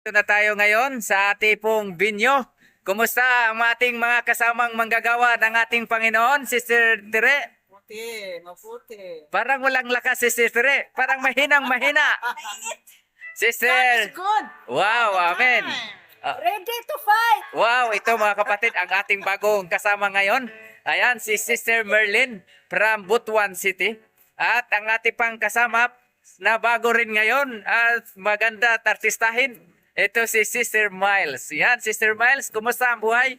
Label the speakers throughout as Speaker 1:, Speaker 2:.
Speaker 1: Ito na tayo ngayon sa ating pong binyo. Kumusta ang ating mga kasamang manggagawa ng ating Panginoon, Sister Tere?
Speaker 2: Maputi.
Speaker 1: Parang walang lakas si Sister Tere. Parang mahinang mahina. Sister.
Speaker 2: Good.
Speaker 1: Wow, amen.
Speaker 2: Ready to fight.
Speaker 1: Wow, ito mga kapatid, ang ating bagong kasama ngayon. Ayan, si Sister Merlin from Butuan City. At ang ating pang kasama na bago rin ngayon at maganda at artistahin. Ito si Sister Miles. Yan, Sister Miles, kumusta ang buhay?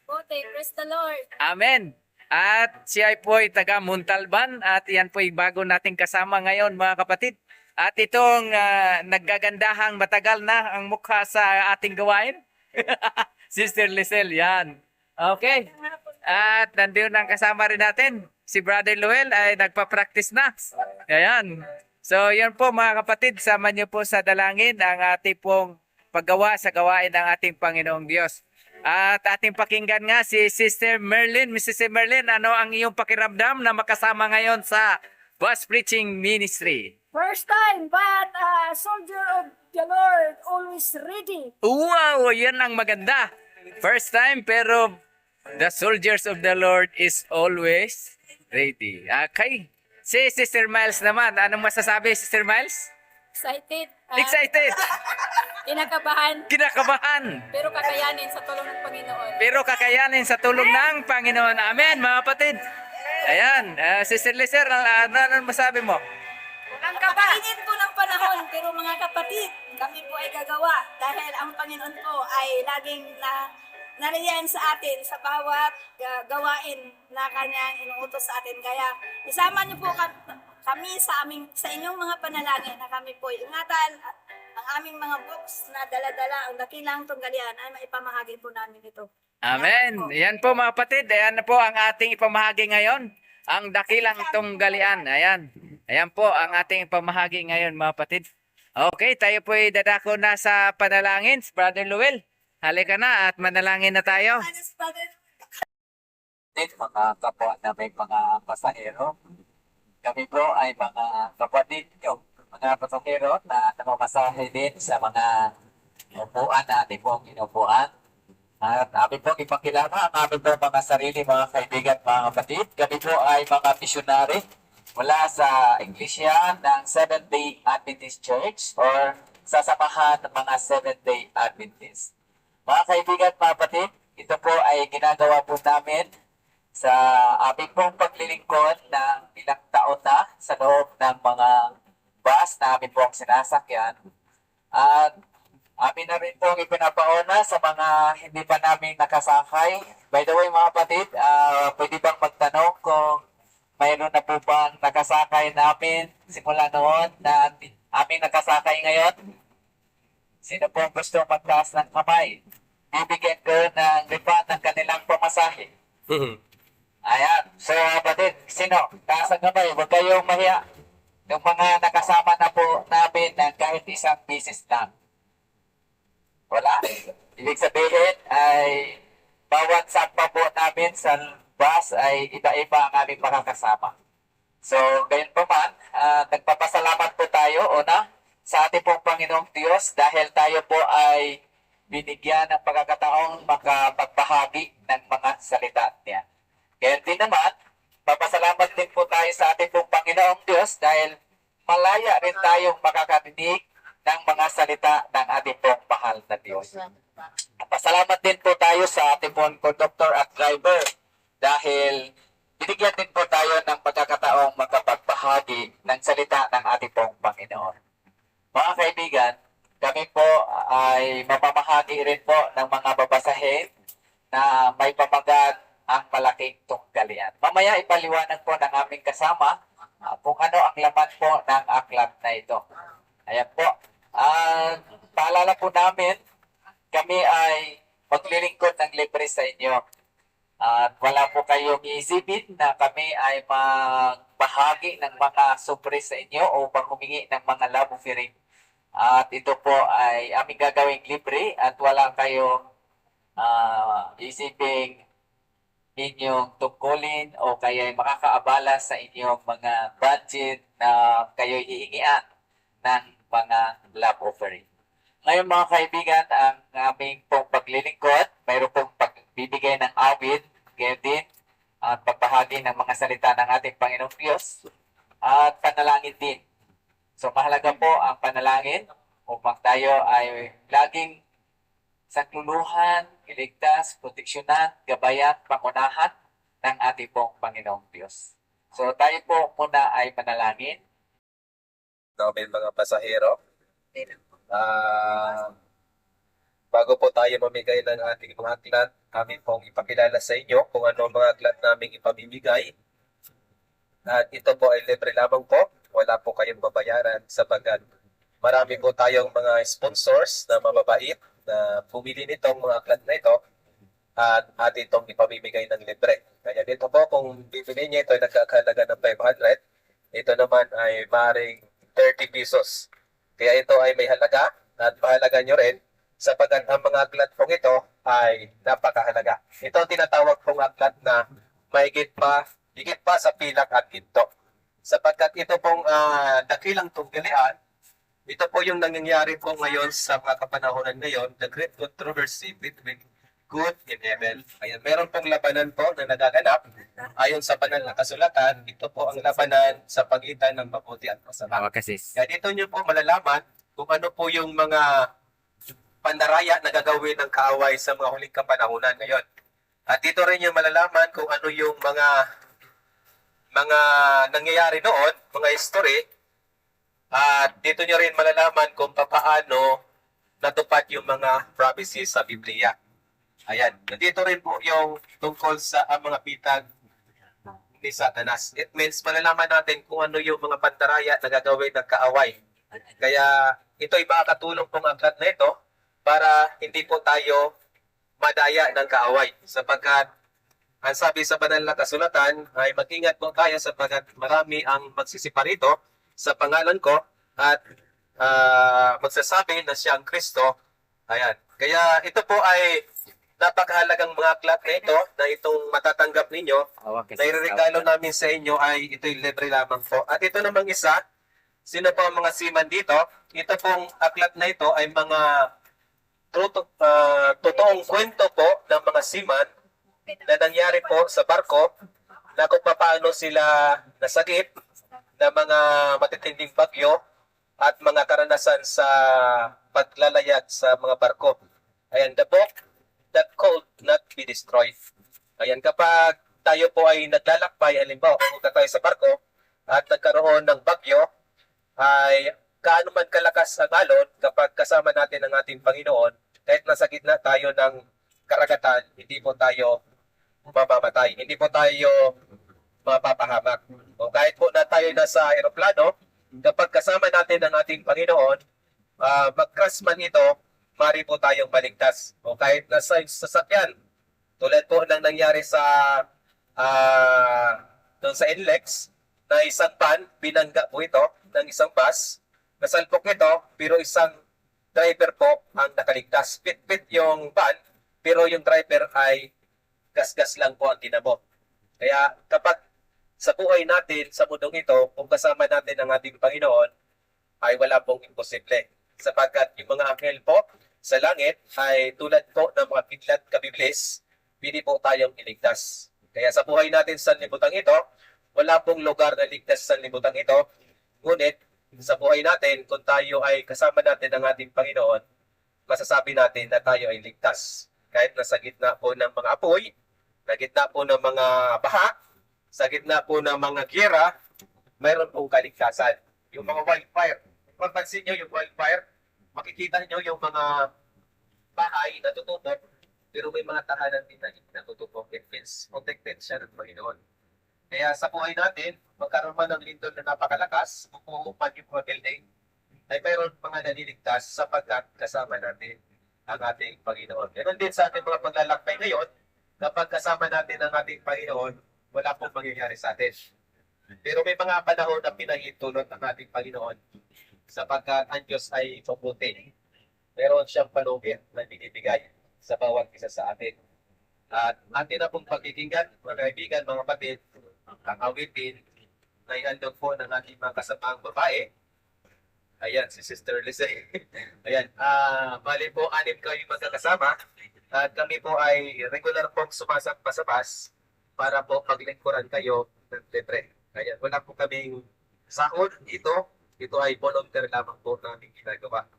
Speaker 3: Buti, praise the Lord.
Speaker 1: Amen. At siya po ay taga Montalban at yan po ay bago nating kasama ngayon mga kapatid. At itong naggagandahang matagal na ang mukha sa ating gawain. Sister Lisel, yan. Okay. At nandiyon ang kasama rin natin. Si Brother Luel ay nagpa-practice na. Ayan. So, yan po mga kapatid, sama niyo po sa dalangin ang ating pong paggawa sa gawain ng ating Panginoong Diyos. At ating pakinggan nga si Sister Merlin. Mrs. Merlin, ano ang iyong pakiramdam na makasama ngayon sa Bus Preaching Ministry?
Speaker 3: First time, but soldier of the Lord, always ready.
Speaker 1: Wow, yan ang maganda. First time, pero the soldiers of the Lord is always ready. Okay. Si Sister Miles naman, anong masasabi, Sister Miles?
Speaker 3: Excited.
Speaker 1: Excited!
Speaker 3: Kinakabahan,
Speaker 1: Kinakabahan!
Speaker 3: pero kakayanin sa tulong ng Panginoon.
Speaker 1: Pero kakayanin sa tulong ng Panginoon. Amen, mga kapatid. Ayan, Sister Lizer, ano masabi mo?
Speaker 3: Ang kapainit po ng panahon, pero mga kapatid, kami po ay gagawa dahil ang Panginoon po ay laging nariyan sa atin sa bawat gawain na kanyang inuutos sa atin. Kaya isama niyo po kami sa inyong mga panalangin na kami po ingatan at ang aming mga books na dala-dala, ang dakilang tunggalian ay maipamahagi po namin ito.
Speaker 1: Amen. Yan po mga kapatid, ayan na po ang ating ipamahagi ngayon. Ang dakilang tunggalian. Ayan. Ayan po ang ating ipamahagi ngayon mga kapatid. Okay, tayo po ay dadako na sa panalangin. Brother Luel, halika na at manalangin na tayo.
Speaker 4: Mga kapwa na may mga pasahero. Kami po ay mga kapatid nyo, mga pasahero na namamasahe din sa mga upuan na ating pong inupuan. At amin po ipakilala ang aming po mga sarili, mga kaibigan, mga kapatid. Kami po ay mga misyonary mula sa Iglesia ng Seventh-day Adventist Church or sa samahan ng mga Seventh-day Adventist. Mga kaibigan, mga kapatid, ito po ay ginagawa po namin sa aming pong paglilingkod ng ilang taon na sa loob ng mga bus na amin pong sinasakyan. At amin na rin pong ipinapauna sa mga hindi pa namin nakasakay. By the way, mga kapatid, pwede bang magtanong kung mayroon na po bang nakasakay namin simula noon na aming nakasakay ngayon? Sino pong gusto magtaas ng kamay? Bibigyan ko ng refund ng kanilang pamasahe. Ayan. So, kapatid, sino? Taas ang kamay. Huwag kayong mahiya. Yung mga nakasama na po namin ng kahit isang bisis lang. Wala. Ibig sabihin ay bawat sakpa po namin sa bus ay iba-iba ang aming makakasama. So, gayon pa man, nagpapasalamat po tayo, una, sa ating pong Panginoong Diyos dahil tayo po ay binigyan ng pagkakataong makapagbahagi ng mga salita niya. Kaya din naman, papasalamat din po tayo sa ating pong Panginoong Diyos dahil malaya rin tayong makakarinig ng mga salita ng ating pong mahal na Diyos. Pasalamat din po tayo sa ating pong conductor at driver dahil binigyan din po tayo ng pagkakataong makapagbahagi ng salita ng ating pong Panginoon. Mga kaibigan, kami po ay mapamahagi rin po ng mga babasahin na may pamagat ang malaking tunggalian. Mamaya ipaliwanag po ng aming kasama kung ano ang laman po ng aklat na ito. Ayan po. Paalala po namin, kami ay maglilingkod ng libre sa inyo. At wala po kayong iisipin na kami ay magbahagi ng mga sobre sa inyo o panghumingi ng mga love offering. At ito po ay aming gagawing libre at wala kayong isiping inyong tungkulin o kaya makakaabala sa inyong mga budget na kayo hihingian ng mga love offering. Ngayon mga kaibigan, ang aming pong paglilingkod, mayroon pong pagbibigay ng awit, gayon din, at pagbahagi ng mga salita ng ating Panginoong Diyos, at panalangin din. So mahalaga po ang panalangin upang tayo ay laging sakluluhan, iligtas, proteksyonan, gabayan, pangunahan ng ating pong Panginoong Diyos. So tayo po muna ay panalangin.
Speaker 5: Namin mga pasahero. Bago po tayo mamigay ng ating mga aklat, amin pong ipakilala sa inyo kung ano ang mga aklat naming ipamimigay. At ito po ay libre lamang po. Wala po kayong babayaran sapagkat marami po tayong mga sponsors na mababait na pumili nitong mga aklat na ito at atin itong ipamimigay ng libre. Kaya dito po, kung bibili niya ito ay nagkakalaga ng 500, ito naman ay maaaring 30 pesos. Kaya ito ay may halaga at mahalaga nyo rin sapagkat ang mga aklat pong ito ay napakahalaga. Ito ang tinatawag pong aklat na mahigit pa sa pilak at ginto. Sapagkat ito pong dakilang tunggalian, ito po yung nangyayari po ngayon sa mga kapanahonan ngayon, the great controversy between good and evil. Ayan, meron pong labanan po na nagaganap ayon sa banal na kasulatan. Ito po ang labanan sa pagitan ng mabuti at masama.
Speaker 1: Tawa ka sis.
Speaker 5: Kaya dito nyo po malalaman kung ano po yung mga pandaraya na gagawin ng kaaway sa mga huling kapanahunan ngayon. At dito rin yung malalaman kung ano yung mga nangyayari noon, mga history. At dito nyo rin malalaman kung paano natupad yung mga prophecies sa Biblia. Ayan, dito rin po yung tungkol sa mga bitag ni Satanas. It means malalaman natin kung ano yung mga pandaraya na gagawin ng kaaway. Kaya ito'y makakatulong pong aklat na ito para hindi po tayo madaya ng kaaway. Sapagkat ang sabi sa banal na kasulatan ay mag-ingat po tayo sapagkat marami ang magsisiparito sa pangalan ko at magsasabi na siya ang Kristo. Ayan. Kaya ito po ay napakahalagang mga aklat na ito na itong matatanggap ninyo.
Speaker 1: Tawa ka
Speaker 5: Na
Speaker 1: sis.
Speaker 5: ireregalo namin sa inyo ay ito'y libre lamang po. At ito namang isa, sino po ang mga seaman dito? Ito pong aklat na ito ay mga totoong kwento po ng mga seaman na nangyari po sa barko na kung paano sila nasagip na mga matitinding bagyo at mga karanasan sa paglalayag sa mga barko. Ayan, the book that could not be destroyed. Ayan, kapag tayo po ay naglalakbay, halimbawa, pumunta tayo sa barko at nagkaroon ng bagyo, ay kaano man kalakas ang alon, kapag kasama natin ang ating Panginoon, kahit nasa gitna tayo ng karagatan, hindi po tayo mamamatay. Hindi po tayo mapapahamak. O kahit po na tayo nasa aeroplano, kapag kasama natin ang ating Panginoon, mag-crash man ito, mari po tayong maligtas. O kahit nasa sasakyan, tulad po ng nangyari sa doon sa NLEX, na isang van, binangga po ito ng isang bus, nasalpok ito, pero isang driver po ang nakaligtas. Pit-pit yung van, pero yung driver ay gas-gas lang po ang tinamo. Kaya kapag sa buhay natin, sa mundong ito, kung kasama natin ang ating Panginoon, ay wala pong imposible. Sapagkat yung mga anghel po sa langit ay tulad po ng mga kidlat kabiblis, pili po tayong iligtas. Kaya sa buhay natin sa libutan ito, wala pong lugar na ligtas sa libutan ito. Ngunit sa buhay natin, kung tayo ay kasama natin ang ating Panginoon, masasabi natin na tayo ay ligtas. Kahit nasa gitna po ng mga apoy, sa gitna po ng mga baha, sa gitna po ng mga giyera, mayroon pong kaligtasan. Yung mga wildfire. Kung pansin nyo yung wildfire, makikita nyo yung mga bahay na tutupok, pero may mga tahanan din na tutupok. It means protected siya ng Panginoon. Kaya sa buhay natin, magkaroon man ng lindol na napakalakas, pupupan yung mga building, ay mayroon mga naliligtas sapagkat kasama natin ang ating Panginoon. Ganon din sa ating mga paglalakbay ngayon, kapag kasama natin ang ating Panginoon, wala pong mangyayari sa atin. Pero may mga panahon na pinahintulot ng ating Panginoon sapagkat ang Diyos ay mabuti. Meron siyang panugit na binibigay sa bawat isa sa atin. At atin na pong pakikinggan, mga kaibigan, mga kapatid, ang awitin na ihandog po ng ating mga kasamaang babae Ayan, si Sister Lizzie. Ayan, bali po, 6 kayo magkakasama. At kami po ay regular pong sumasamba sa bus para po paglingkuran kayo ng libre. Ayan, wala po kaming sahod. Ito ay volunteer lamang po namin ginagawa.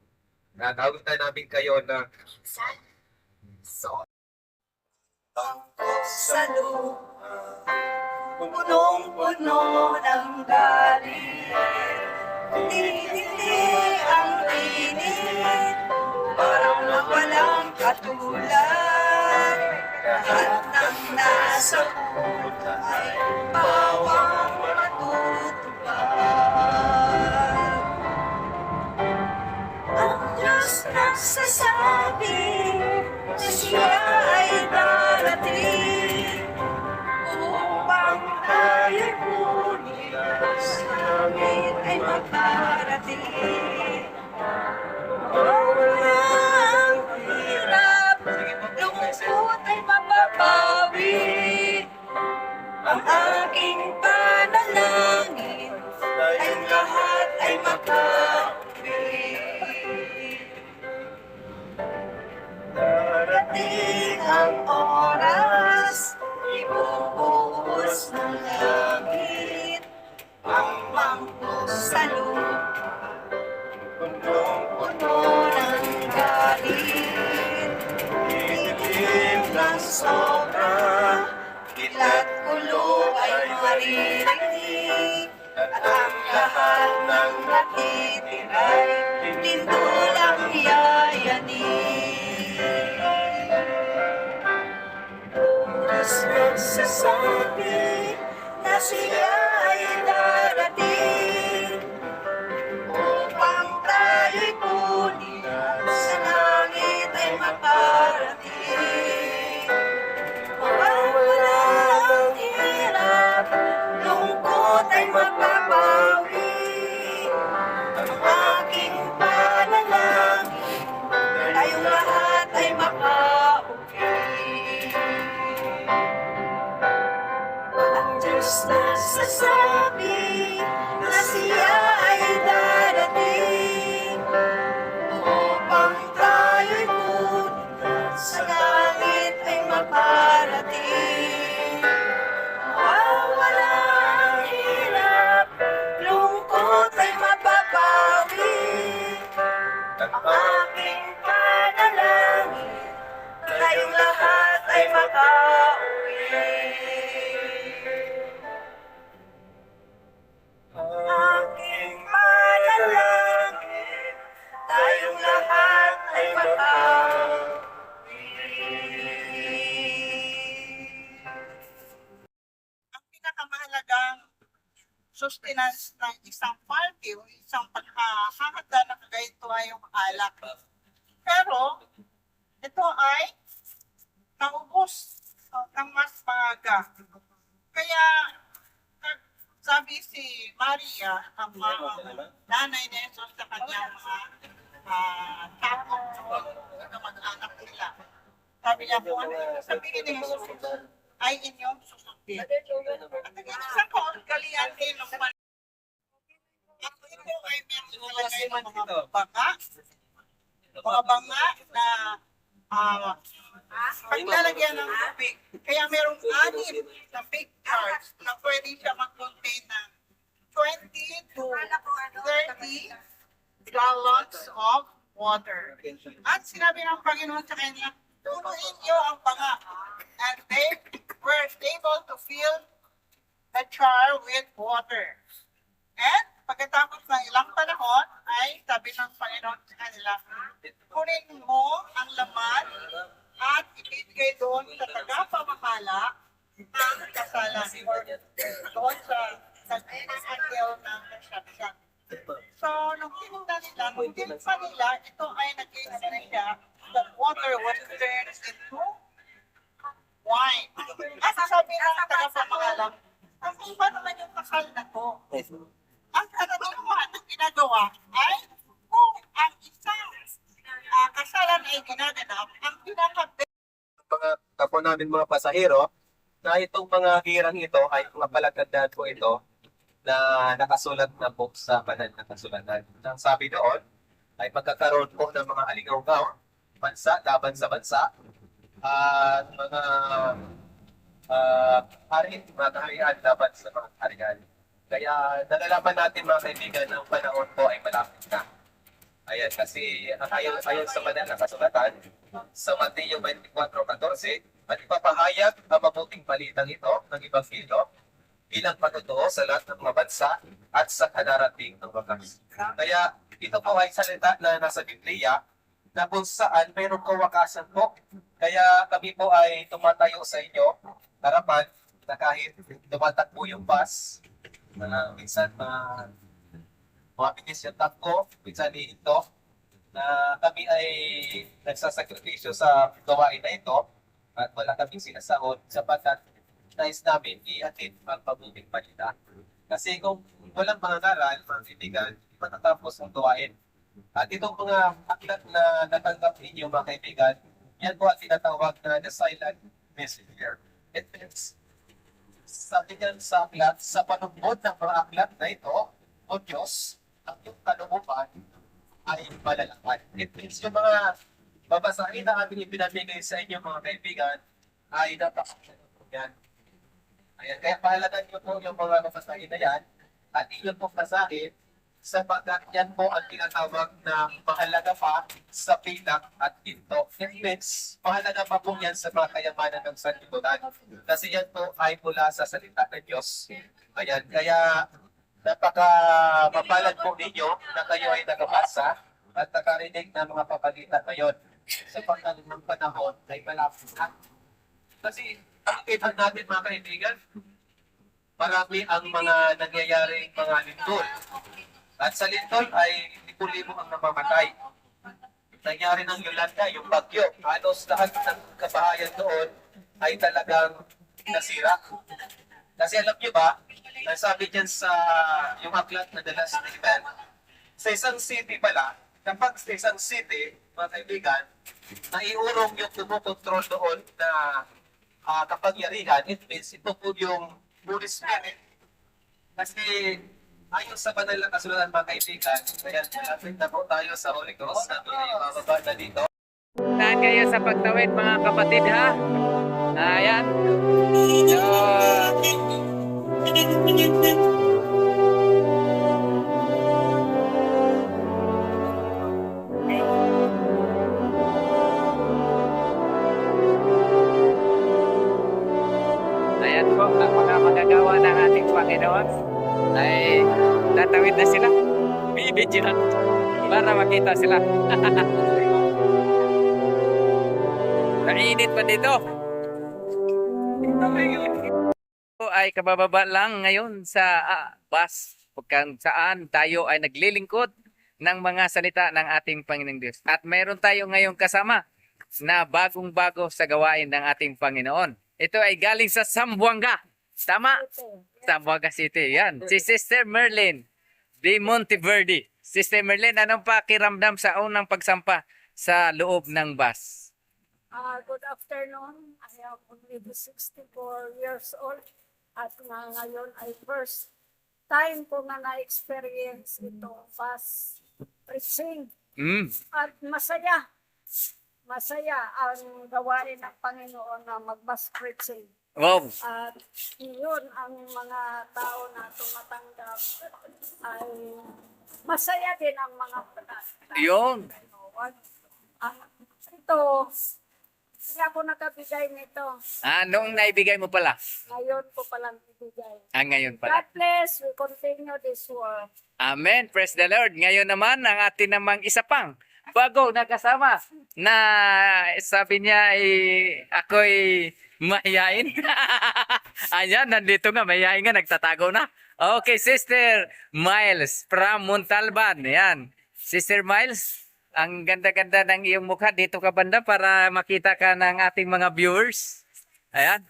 Speaker 5: Natawag na namin kayo ng
Speaker 3: Sa lupa, punong-puno ng galing. Titili ang init, parang walang katulad. Lahat ng nasa puso ay bawang matutupad. Ang Diyos nagsasabi na siya ay darating upang tayo'y kunin sa langit ay magdarating. Walang hirap, lungkot ay mapapawi. Ang aking panalangin ay lahat ay makauwi. Darating ang oras, ibubuhos ng langit ang bangko sa lupa, punong-puno ng galit. Itim ng sobra, kitla't kulog ay maririnig, at ang lahat ng nakitiray, lindol ang yayanig. Diyos nagsasabi na siya ay darating upang tayo'y kunin sa langit ay maparating. Mawawala ang hirap, lungkot ay mapapawi. Ang aking panalangin, tayong lahat ay makauwi. Ang Diyos nagsasabi na siya ay darating upang tayo'y kunin sa langit ay maparating. Mawawala ang hirap, lungkot ay mapapawi. Ang aking panalangin, tayong lahat ay makauwi. Aking panalangin, tayong lahat ay makauwi.
Speaker 6: Ang pinakamahalagang sustenance ng isang party o isang paghahanda ng ganito ay yung alak. Pero, ito ay naubos ng mas maaga. Kaya, sabi si Maria, ang nanay ni Jesus sa kanyang mga takong mag-anak nila. Sabi niya po, ano yung sabihin ni Jesus ay inyong susundin. At ang isa ko, galian din ng at ito ay meron nilagay ng mga banga na paglalagyan ng tubig. Kaya merong 6 na big jars na pwede siya mag-contain ng 20 to 30 gallons of water. At sinabi ng Panginoon sa kanya, tunuin niyo ang banga. And they were able to fill the jar with water. And pagkatapos ng ilang panahon, ay sabi ng Panginoon sa kanila, kunin mo ang laman at ibigay doon sa tagapamahala ng kasalan or doon sa nag-antil ng reception. So, nung tinignan nila, nung tinignan nila, ito ay naging na siya, the water was turned into wine. At sabi ng tagapamahala, ang iba naman yung kasal na to. Ang karaniwan ng ginagawa ay kung ang isang kasalan ay ginaganap, ang pinaka-best
Speaker 5: Mga kapo namin mga pasahero, na itong mga hirang ito ay mga palagandaan po ito na nakasulat na po sa banal na kasulatan. Ang sabi doon ay magkakaroon po ng mga aligaw-gaw, bansa laban sa bansa, at mga hari, mga kaharian laban sa mga kaharian. Kaya nalalaman natin mga kaibigan, ang panahon po ay malapit na. Ayan, kasi ayon sa banal na kasulatan, sa Mateo 24:14, at ipapahayag ang mabuting balitang ito ng Ebanghelyo bilang patutuo sa lahat ng mga bansa at sa kadarating ng wakas. Kaya ito po ay salita na nasa Biblia na kung saan mayroong kawakasan po. Kaya kami po ay tumatayo sa inyo, harapan, na kahit tumatakbo yung bus, na minsan mabilis yung takbo, minsan ito, na kami ay nagsasakripisyo sa gawain na ito at wala kaming sinasahod sapagkat nais namin i-attend ang pabuting balita. Kasi kung walang mangangaral, mga kaibigan, hindi matatapos ang gawain. At itong mga aklat na natanggap ninyo, mga kaibigan, yan po ang tinatawag na the silent messenger. It means, sabi niyan sa aklat, sa panumbod ng mga aklat na ito, o Diyos, ang iyong kalooban ay malalaman. It means yung mga babasahin na aming ipinamigay sa inyo, mga kaibigan, ay napakasalamat yan. Ayan, kaya pahalagan niyo po yung mga babasahin na yan at inyong pong basahin sapagkat yan po ang tinatawag na mahalaga pa sa pilak at ginto. It means, mahalaga pa po yan sa mga kayamanan ng sanlibutan. Kasi yan po ay mula sa salita ng Diyos. Ayan, kaya napaka-mapalad po ninyo na kayo ay nakabasa at nakarinig ng mga papalitan ngayon sapagkat ng panahon ay malapit na. Kasi nakikita natin mga kaibigan, marami ang mga nangyayaring mga lindol. At sa lindol ay libo-libo ang namamatay. Nangyari ng Yolanda, yung bagyo. Halos lahat ng kabahayan doon ay talagang nasira. Kasi alam nyo ba, sabi dyan sa yung aklat na The Last Event, sa isang city pala, kapag sa isang city, mga kaibigan, naiurong yung kumukontrol doon na kapangyarihan, it means ito po yung Holy Spirit. Kasi ayon sa banal na kasulatan, mga kaibigan, kaya lapit na po tayo sa Holy Ghost, na mababa na dito.
Speaker 1: Na kayo sa pagtawid mga kapatid ha. Ayan. So, ayan po ang mga magagawa ng ating Panginoon ay tatawid na sila. Bibidyan para makita sila. Nainit pa dito. Ito ay kabababa lang ngayon sa bus kung saan tayo ay naglilingkod ng mga salita ng ating Panginoong Diyos. At mayroon tayo ngayong kasama na bagong-bago sa gawain ng ating Panginoon. Ito ay galing sa Zamboanga. Tama? Zamboanga City. Yan. Si Sister Merlin de Monteverde. Sister Merlin, anong pakiramdam sa unang pagsampa sa loob ng bus?
Speaker 7: Good afternoon. I am only 64 years old at ngayon ay first time ko na na-experience itong fast preaching. At masaya. Masaya ang gawain ng Panginoon na mag-bus preaching.
Speaker 1: Wow.
Speaker 7: At yun ang mga tao na tumatanggap ay masaya din ang mga
Speaker 1: Yun.
Speaker 7: Ito, hindi ako nakabigay nito.
Speaker 1: Noong naibigay mo pala?
Speaker 7: Ngayon ko palang ibigay.
Speaker 1: Ngayon pala.
Speaker 7: God bless. We continue this work.
Speaker 1: Amen. Praise the Lord. Ngayon naman, ang atin namang isa pang bago nakasama na sabi niya ay ako'y mahihain. Ayan, nandito nga, mahihain nga, nagtatago na. Okay, Sister Miles from Montalban. Ayan. Sister Miles, ang ganda-ganda ng iyong mukha. Dito ka banda para makita ka ng ating mga viewers. Ayan.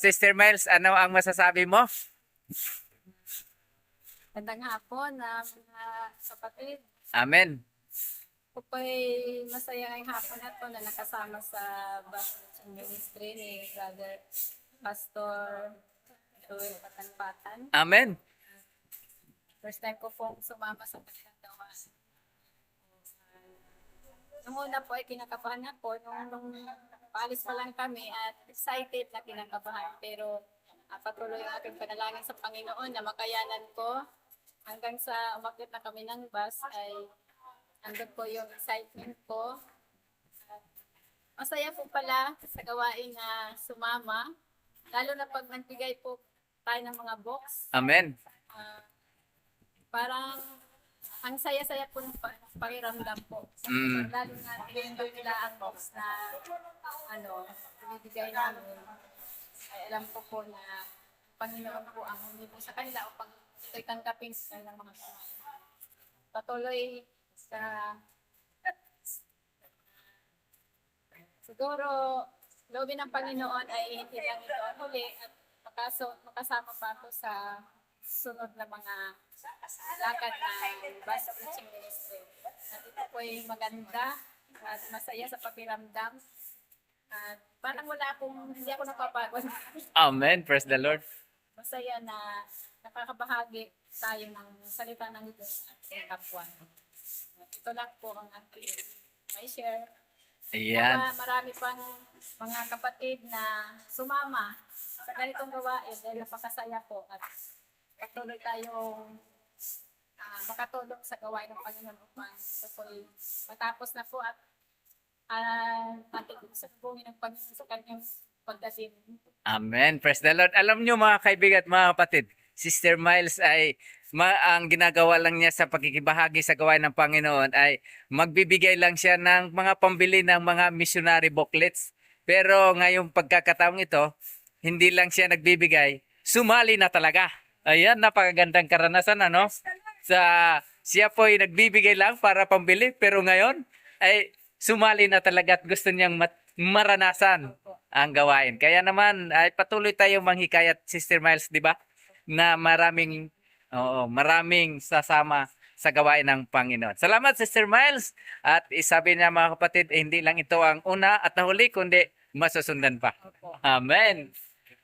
Speaker 1: Sister Miles, ano ang masasabi mo?
Speaker 8: Magandang hapon mga kapatid.
Speaker 1: Amen.
Speaker 8: Ako po'y masaya ngayong hapon na ito na nakasama sa Bus Ministry ni Brother Pastor Joel Patanpatan.
Speaker 1: Amen.
Speaker 8: First time ko pong sumama sa kanilang gawain. Nung una po ay kinakabahan ako. Nung paalis pa lang kami at excited na kinakabahan. Pero patuloy ang aking panalangin sa Panginoon na makayanan ko. Hanggang sa umakyat na kami ng bus ay andun po yung excitement ko. At masaya po pala sa gawain na sumama. Lalo na pag nagbigay po tayo ng mga box.
Speaker 1: Amen.
Speaker 8: Parang ang saya-saya po ng pakiramdam po.
Speaker 1: Mm.
Speaker 8: Lalo na tinendoy nila ang box na binibigay namin. Ay alam ko po na Panginoon po ang humingi sa kanila upang ito'y tanggapin sa kanilang mga kamay. Patuloy sa siguro loobin ng Panginoon ay hindi lang ito ang huli at makasama pa ako sa sunod na mga lakad ng bus preaching ministry. At ito po ay maganda at masaya sa pakiramdam. At parang hindi ako napapagod.
Speaker 1: Amen. Praise the Lord.
Speaker 8: Masaya na nakakabahagi tayo ng salita ng Diyos at ng kapwa. Ito lang po ang aking may share.
Speaker 1: Ayan.
Speaker 8: Marami pang mga kapatid na sumama sa ganitong gawain dahil napakasaya po at patuloy tayong makatulong sa gawain ng Panginoon upang ito po'y matapos na po at ating sagbungin ng Panginoon sa kanyang pagdating.
Speaker 1: Amen. Praise the Lord. Alam nyo mga kaibigan at mga kapatid, Sister Miles ay ang ginagawa lang niya sa pagkikibahagi sa gawain ng Panginoon ay magbibigay lang siya ng mga pambili ng mga missionary booklets. Pero ngayong pagkakataong ito, hindi lang siya nagbibigay, sumali na talaga. Ayan, napakagandang karanasan ano? Siya po ay nagbibigay lang para pambili pero ngayon ay sumali na talaga at gusto niyang maranasan ang gawain. Kaya naman ay patuloy tayong manghikayat, Sister Miles, di ba? Na maraming sasama sa gawain ng Panginoon. Salamat, Sister Miles. At isabi niya mga kapatid, hindi lang ito ang una at nahuli, kundi masusundan pa. Amen.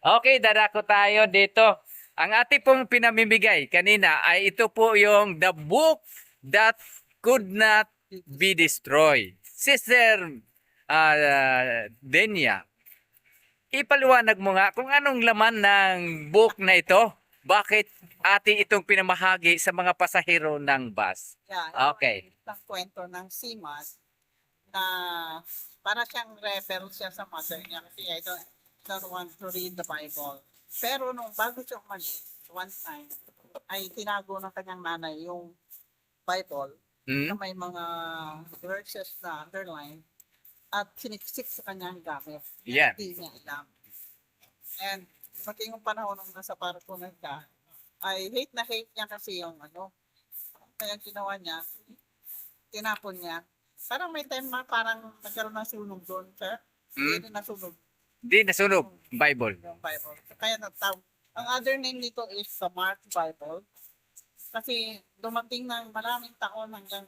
Speaker 1: Okay, darako tayo dito. Ang ating pong pinamimigay kanina ay ito po yung The Book That Could Not Be Destroyed. Sister Denia, ipaliwanag mo nga kung anong laman ng book na ito. Bakit ating itong pinamahagi sa mga pasahero ng bus?
Speaker 6: Yeah,
Speaker 1: Okay.
Speaker 6: Isang kwento ng seaman na para siyang refer siya sa mother niya kasi I don't want to read the Bible. Pero nung bago siya umalis, one time, ay tinago ng kanyang nanay yung Bible na may mga verses na underline at siniksik sa kanyang gamit.
Speaker 1: Yeah.
Speaker 6: Hindi niya alam. And pati yung panahon nung nasa parapunan ka, ay hate na hate niya kasi yung kaya ginawa niya, tinapon niya. Parang may time na parang nagkaroon ng sunog doon, sir. Hindi na sunog
Speaker 1: Di nasunog, Bible.
Speaker 6: yung Bible. Kaya natawag. Ang other name nito is the Mark Bible. Kasi dumating ng maraming taon hanggang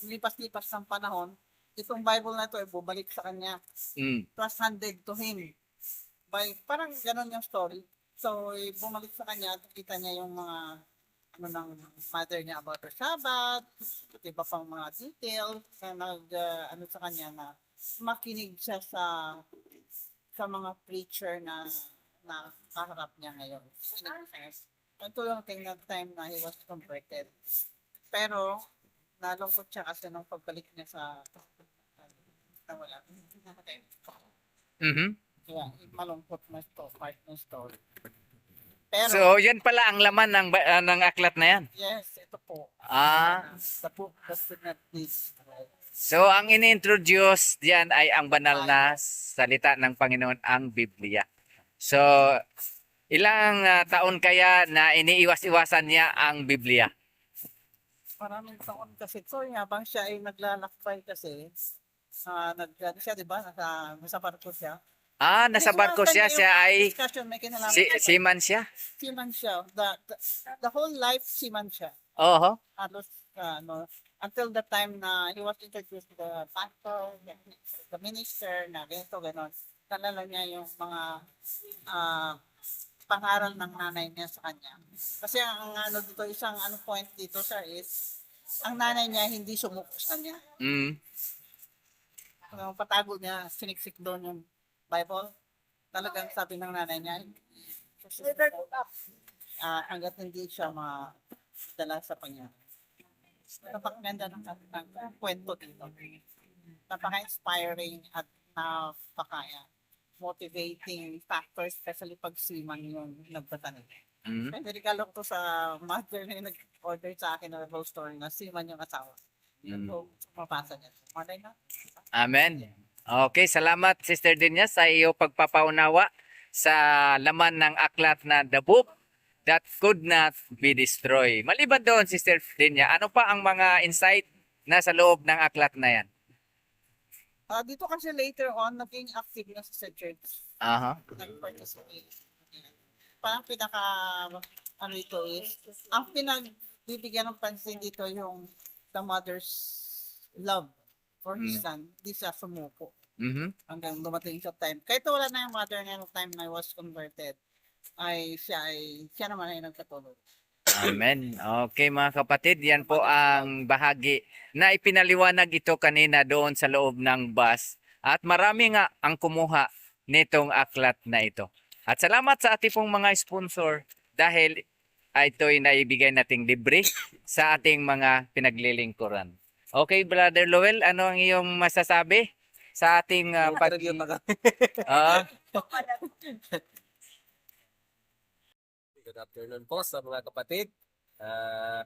Speaker 6: lipas-lipas ng panahon, itong Bible na ito ay bubalik sa kanya. It was handed to him. Parang ganun yung story. So, bumalik sa kanya at kita niya yung mga ng mother niya about her Sabbath, at iba pang mga details na sa kanya na makinig siya sa mga preacher na kaharap niya ngayon. Ito yung time na he was converted. Pero, nalungkot siya kasi nung pagbalik niya sa nawala. Kaya, malungkot na ito, part ng story. Pero,
Speaker 1: So, yan pala ang laman ng aklat na yan.
Speaker 6: yes, ito po. The book that could not be destroyed.
Speaker 1: So, ang ini-introduce diyan ay ang banal na salita ng Panginoon, ang Biblia. So, ilang taon kaya na iniiwas-iwasan niya ang Biblia?
Speaker 6: Maraming taon kasi ito, habang siya ay naglalakbay kasi, siya, di ba, nasa barko siya.
Speaker 1: Nasa barko siya, siya ay
Speaker 6: May kinalaman.
Speaker 1: seaman siya?
Speaker 6: Seaman siya. The whole life, seaman siya.
Speaker 1: Oho.
Speaker 6: Halos, until the time na he was introduced to the pastor, the minister, na ganito, ganon. Nalala niya yung mga pangaral ng nanay niya sa kanya. Kasi ang ano dito, isang ano point dito sir is, ang nanay niya hindi sumuko sa kanya.
Speaker 1: Mm.
Speaker 6: Ang patago niya, siniksik doon yung Bible. Talagang sabi ng nanay niya, hanggat hindi siya madala sa Panginoon. Napakaganda ng kwento dito. Napaka-inspiring at napaka-motivating factor, especially pag siman yung nagpatanim.
Speaker 1: Mm.
Speaker 6: Kaya regalo ko sa mother na yung nag-order sa akin ng rose story na siman yung asawa.
Speaker 1: Mm.
Speaker 6: So, mapasa niya. Malay na.
Speaker 1: Amen. Okay, salamat Sister Dinya sa iyo pagpapaunawa sa laman ng aklat na The Book That Could Not Be Destroyed. Maliban doon, Sister Dinya, ano pa ang mga insight na sa loob ng aklat na yan?
Speaker 6: Dito kasi later on, naging active na sa church.
Speaker 1: Aha.
Speaker 6: Nag-participate. Parang ano ito is, ang pinagbibigyan ng pansin dito yung the mother's love for his son. Hindi siya sumuko.
Speaker 1: Mhm.
Speaker 6: Hanggang dumating sa time. Kahit wala na yung mother niya nung time na I was converted, siya naman ay nagkatulog.
Speaker 1: Amen. Okay mga kapatid, yan po ang bahagi na ipinaliwanag ito kanina doon sa loob ng bus. At marami nga ang kumuha nitong aklat na ito. At salamat sa ating pong mga sponsor dahil ito'y naibigay nating libre sa ating mga pinaglilingkuran. Okay, Brother Lowell, ano ang iyong masasabi sa ating
Speaker 9: Good afternoon po sa mga kapatid.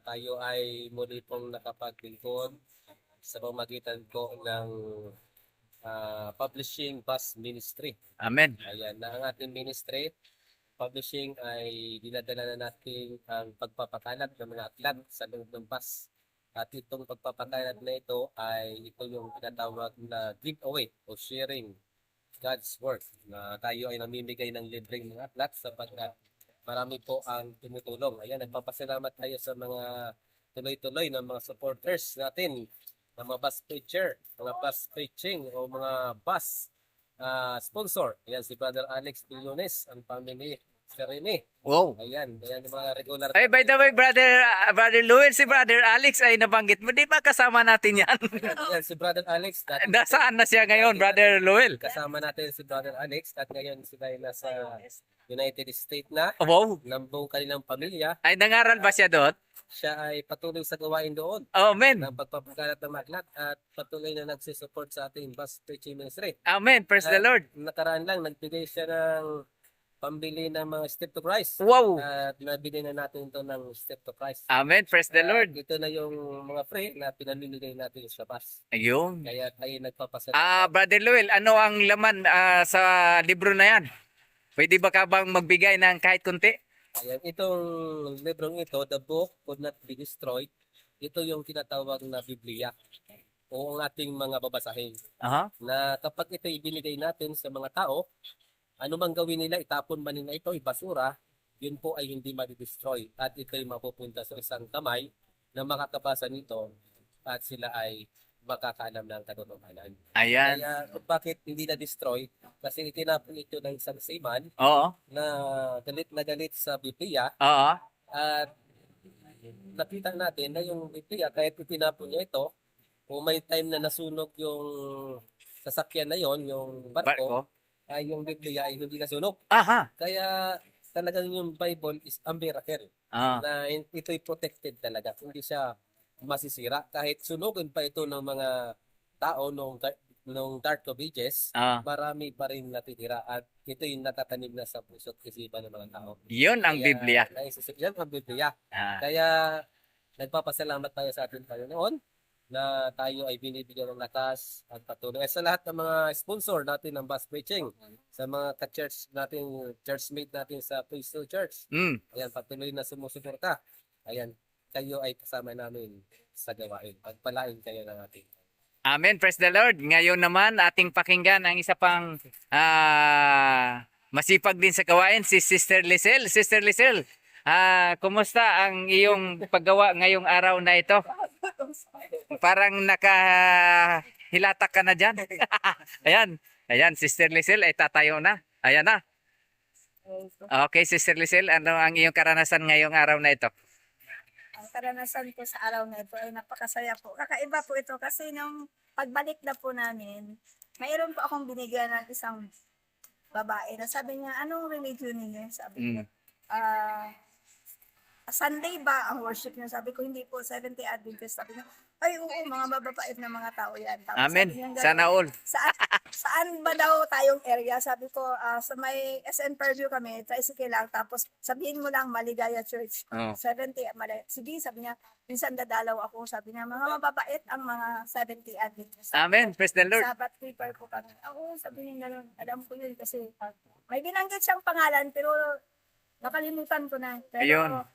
Speaker 9: Tayo ay muli pong nakapaglingkod sa pamamagitan ko ng Publishing Bus Ministry.
Speaker 1: Amen.
Speaker 9: Ayan, na ang ating ministry, publishing ay dinadala na natin ang pagpapakalat ng mga aklat sa loob ng bus. At itong pagpapakalat na ito ay ito yung tinatawag na giveaway o sharing God's Word. Na tayo ay namimigay ng libreng mga aklat sapagkat marami po ang tumutulong. Ayan, nagpapasalamat tayo sa mga tuloy-tuloy ng mga supporters natin, ng mga bus preacher, mga bus preaching o mga bus sponsor. Ayan, si Brother Alex Pillones, ang family, si Rene.
Speaker 1: Wow.
Speaker 9: Ayan, ayan yung mga regular.
Speaker 1: Ay, by the way, Brother Lowell, si Brother Alex ay nabanggit mo. Di ba kasama natin yan?
Speaker 9: Ayan, si Brother Alex.
Speaker 1: Nasaan na siya ngayon, Brother Lowell?
Speaker 9: Kasama natin si Brother Alex at ngayon sila ay nasa United States na
Speaker 1: Wow.
Speaker 9: ng buong kanilang pamilya.
Speaker 1: Ay, nangaral ba siya doon?
Speaker 9: Siya ay patuloy sa gawain doon
Speaker 1: Amen.
Speaker 9: ng pagpapakalat ng maklat at patuloy na nagsisupport sa ating bus preaching ministry.
Speaker 1: Amen. Praise the Lord.
Speaker 9: Nakaraan lang, nagbigay siya ng pambili ng mga Step to Christ.
Speaker 1: Wow.
Speaker 9: At nabili na natin ito ng Step to Christ.
Speaker 1: Amen. Praise the Lord.
Speaker 9: Ito na yung mga free na pinamimigay natin sa bus.
Speaker 1: Ayun.
Speaker 9: Kaya tayo nagpapasalamat.
Speaker 1: Brother Lowell, ano ang laman sa libro na yan? Pwede ba ka bang magbigay ng kahit kunti?
Speaker 9: Ayan, itong librong ito, The Book Could Not Be Destroyed, ito yung tinatawag na Biblia o ang ating mga babasahin.
Speaker 1: Aha.
Speaker 9: Na kapag ito ibinigay natin sa mga tao, ano mang gawin nila, itapon man nila ito, ibasura, yun po ay hindi ma-destroy. At ito ay mapupunta sa isang kamay na makakabasa nito at sila ay makakaalam ng katotohanan.
Speaker 1: Ayan.
Speaker 9: Kaya kung bakit hindi na-destroy, kasi itinapon ito ng isang seaman
Speaker 1: Oo.
Speaker 9: na galit sa Biblia
Speaker 1: Oo.
Speaker 9: at nakita natin na yung Biblia kahit itinapon niya ito, kung may time na nasunog yung sasakyan na yon, yung barko, ay yung Biblia ay hindi nasunog.
Speaker 1: Aha.
Speaker 9: Kaya talagang yung Bible is a miracle na ito'y protected talaga. Hindi siya masisira. Kahit sunugin pa ito ng mga tao nung Dark of Ages, marami pa rin natitira at ito yung natatanim na sa puso't isipan ng mga tao.
Speaker 1: Yun ang Biblia.
Speaker 9: Yan ang Biblia. Kaya nagpapasalamat tayo sa ating Panginoon na tayo ay binibigyan ng lakas at patuloy. Sa lahat ng mga sponsor natin ng bus preaching, sa mga ka-church natin, churchmate natin sa Praise Church, ayan, patuloy na sumusuporta. Ayan, kayo ay kasama namin sa gawain. Pagpalain kayo ng ating.
Speaker 1: Amen. Praise the Lord. Ngayon naman, ating pakinggan ang isa pang masipag din sa gawain, si Sister Lisel. Sister Lisel, kumusta ang iyong paggawa ngayong araw na ito? Parang nakahilatak ka na dyan. Ayan. Ayan, Sister Lisel ay tatayo na. Ayan na. Okay, Sister Lisel, ano ang iyong karanasan ngayong araw na ito?
Speaker 3: Ang karanasan ko sa araw na ito ay napakasaya po. Kakaiba po ito kasi nung pagbalik na po namin, mayroon po akong binigyan ng isang babae na sabi niya, anong religion ninyo? Sabi ko, Sunday ba ang worship niyo? Sabi ko, hindi po, Seventh-day Adventist. Sabi niya, ay oo, mga mababait na mga tao yan. Tapos
Speaker 1: Amen.
Speaker 3: sabi niya,
Speaker 1: Sana all.
Speaker 3: Saan ba daw tayong area? Sabi ko, sa may SN Purview kami, tricycle lang. Tapos sabihin mo lang, Maligaya Church.
Speaker 1: Oh.
Speaker 3: 70, sige, sabi niya, minsan dadalaw ako. Sabi niya, mga mababait ang mga 70 Adventist.
Speaker 1: Amen. Praise the Lord.
Speaker 3: Sabat keeper po kami. Ako, sabi niya gano'n, alam ko yun kasi may binanggit siyang pangalan, pero nakalimutan ko na. Pero,
Speaker 1: Ayun.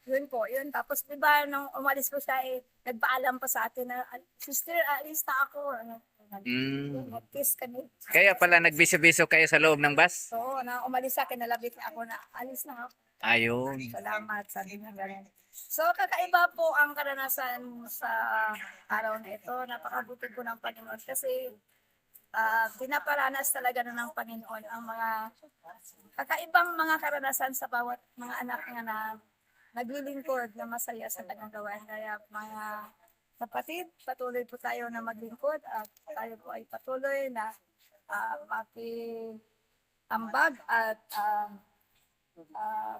Speaker 3: Yun po, yun. Tapos, di ba, nung umalis ko siya, nagpaalam pa sa atin na, sister, alis na ako. Nag-kiss kami.
Speaker 1: Kaya pala nagbiso-biso kayo sa loob ng bus?
Speaker 3: So, na umalis sa akin, nalabit na ako na, alis na ako.
Speaker 1: Ayun.
Speaker 3: Salamat, sabi niya gano'n. So, kakaiba po ang karanasan sa araw na ito. Napakabuti po ng Panginoon kasi pinaparanas talaga na ng Panginoon ang mga kakaibang mga karanasan sa bawat mga anak niya na naglilingkod na masaya sa kanyang gawain. Kaya mga kapatid, patuloy po tayo na maglingkod at tayo po ay patuloy na makiambag at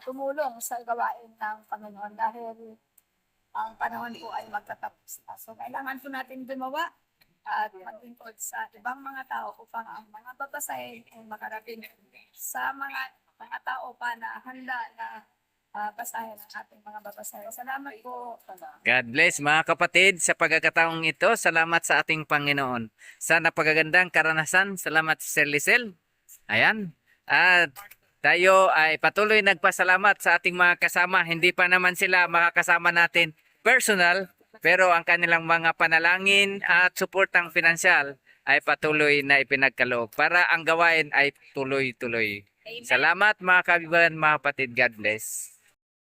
Speaker 3: tumulong sa gawain ng Panginoon dahil ang panahon po ay magtatapos na. So, kailangan po natin gumawa at maglingkod sa ibang mga tao upang ang mga babasahin ay makarating sa mga tao pa na handa na basahin ang ating mga babasahin. Salamat po.
Speaker 1: God bless mga kapatid sa pagkakataong ito. Salamat sa ating Panginoon. Sa napagagandang karanasan. Salamat Sir Lisel. Ayan. At tayo ay patuloy nagpasalamat sa ating mga kasama. Hindi pa naman sila makakasama natin personal, pero ang kanilang mga panalangin at suportang pinansyal ay patuloy na ipinagkaloob para ang gawain ay tuloy-tuloy. Salamat mga kaibigan, mga kapatid. God bless.